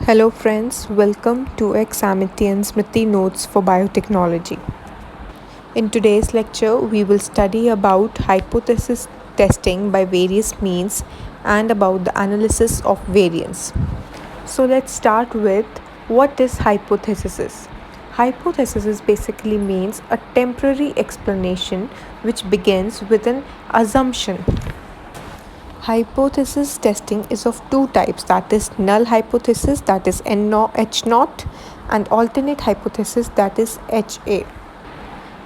Hello friends, welcome to Examity and Smriti Notes for Biotechnology. In today's lecture, we will study about hypothesis testing by various means and about the analysis of variance. So let's start with what is hypothesis. Hypothesis basically means a temporary explanation which begins with an assumption. Hypothesis testing is of two types, that is null hypothesis, that is H0, and alternate hypothesis, that is HA.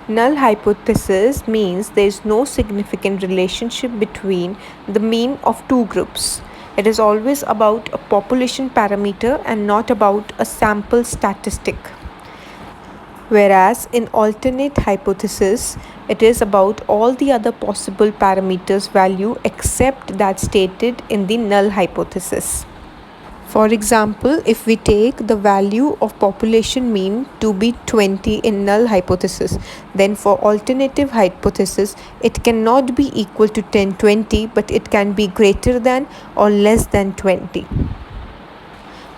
Null hypothesis means there is no significant relationship between the mean of two groups. It is always about a population parameter and not about a sample statistic. Whereas in alternate hypothesis, it is about all the other possible parameters value except that stated in the null hypothesis. For example, if we take the value of population mean to be 20 in null hypothesis, then for alternative hypothesis, it cannot be equal to 20, but it can be greater than or less than 20.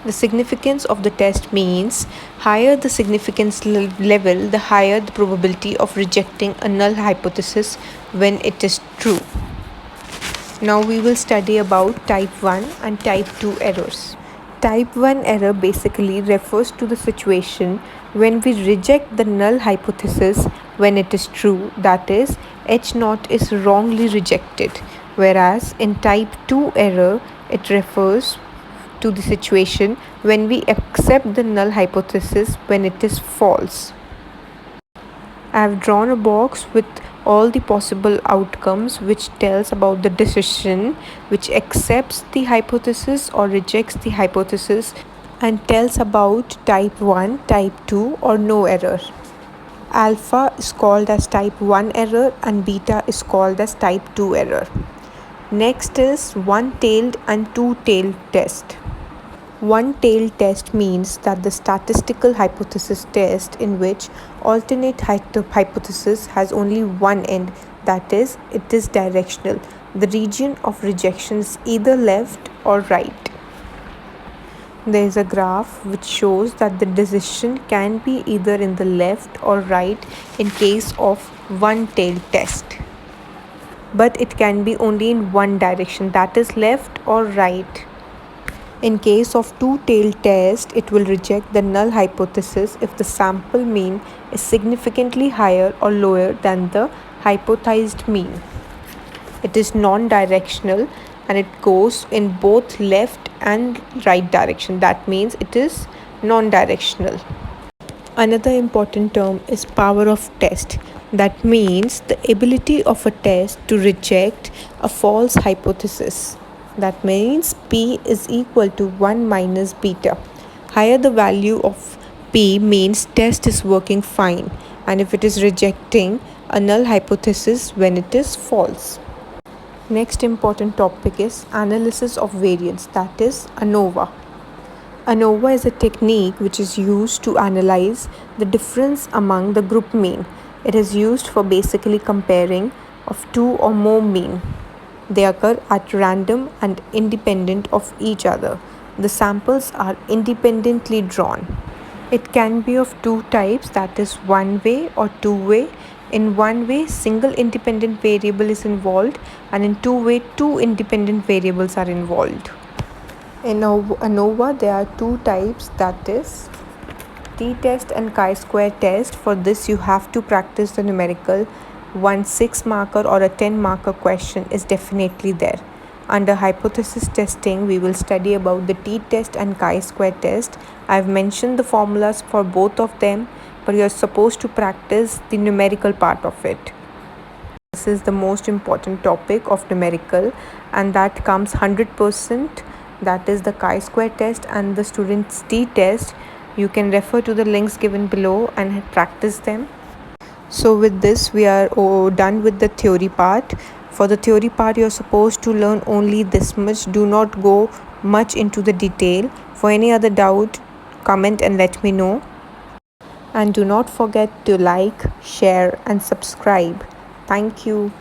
The significance of the test means higher the significance level, the higher the probability of rejecting a null hypothesis when it is true. Now we will study about type 1 and type 2 errors. Type 1 error basically refers to the situation when we reject the null hypothesis when it is true, that is, H0 is wrongly rejected, whereas in type 2 error, it refers to the situation when we accept the null hypothesis when it is false. I have drawn a box with all the possible outcomes which tells about the decision which accepts the hypothesis or rejects the hypothesis and tells about type 1, type 2 or no error. Alpha is called as type 1 error and beta is called as type 2 error. Next is one-tailed and two-tailed test. One-tailed test means that the statistical hypothesis test in which alternate hypothesis has only one end, that is, it is directional. The region of rejection is either left or right. There is a graph which shows that the decision can be either in the left or right in case of one-tailed test. But it can be only in one direction, that is left or right. In case of two-tailed test, it will reject the null hypothesis if the sample mean is significantly higher or lower than the hypothesized mean. It is non-directional and it goes in both left and right direction. That means it is non-directional. Another important term is power of test. That means the ability of a test to reject a false hypothesis. That means P is equal to 1 minus beta. Higher the value of P means test is working fine, and if it is rejecting a null hypothesis when it is false. Next important topic is analysis of variance, that is ANOVA. ANOVA is a technique which is used to analyze the difference among the group mean. It is used for basically comparing of two or more mean. They occur at random and independent of each other. The samples are independently drawn. It can be of two types, that is one way or two way. In one way, single independent variable is involved, and in two way, two independent variables are involved. In ANOVA, there are two types, that is t-test and chi-square test. For this, you have to practice the numerical. One 6 marker or a 10 marker question is definitely there. Under hypothesis testing, we will study about the t-test and chi-square test. I have mentioned the formulas for both of them, but you are supposed to practice the numerical part of it. This is the most important topic of numerical, and that comes 100%. That is the chi-square test and the student's t-test. You can refer to the links given below and practice them. So with this, we are done with the theory part. For the theory part, you are supposed to learn only this much. Do not go much into the detail. For any other doubt, comment and let me know. And do not forget to like, share and subscribe. Thank you.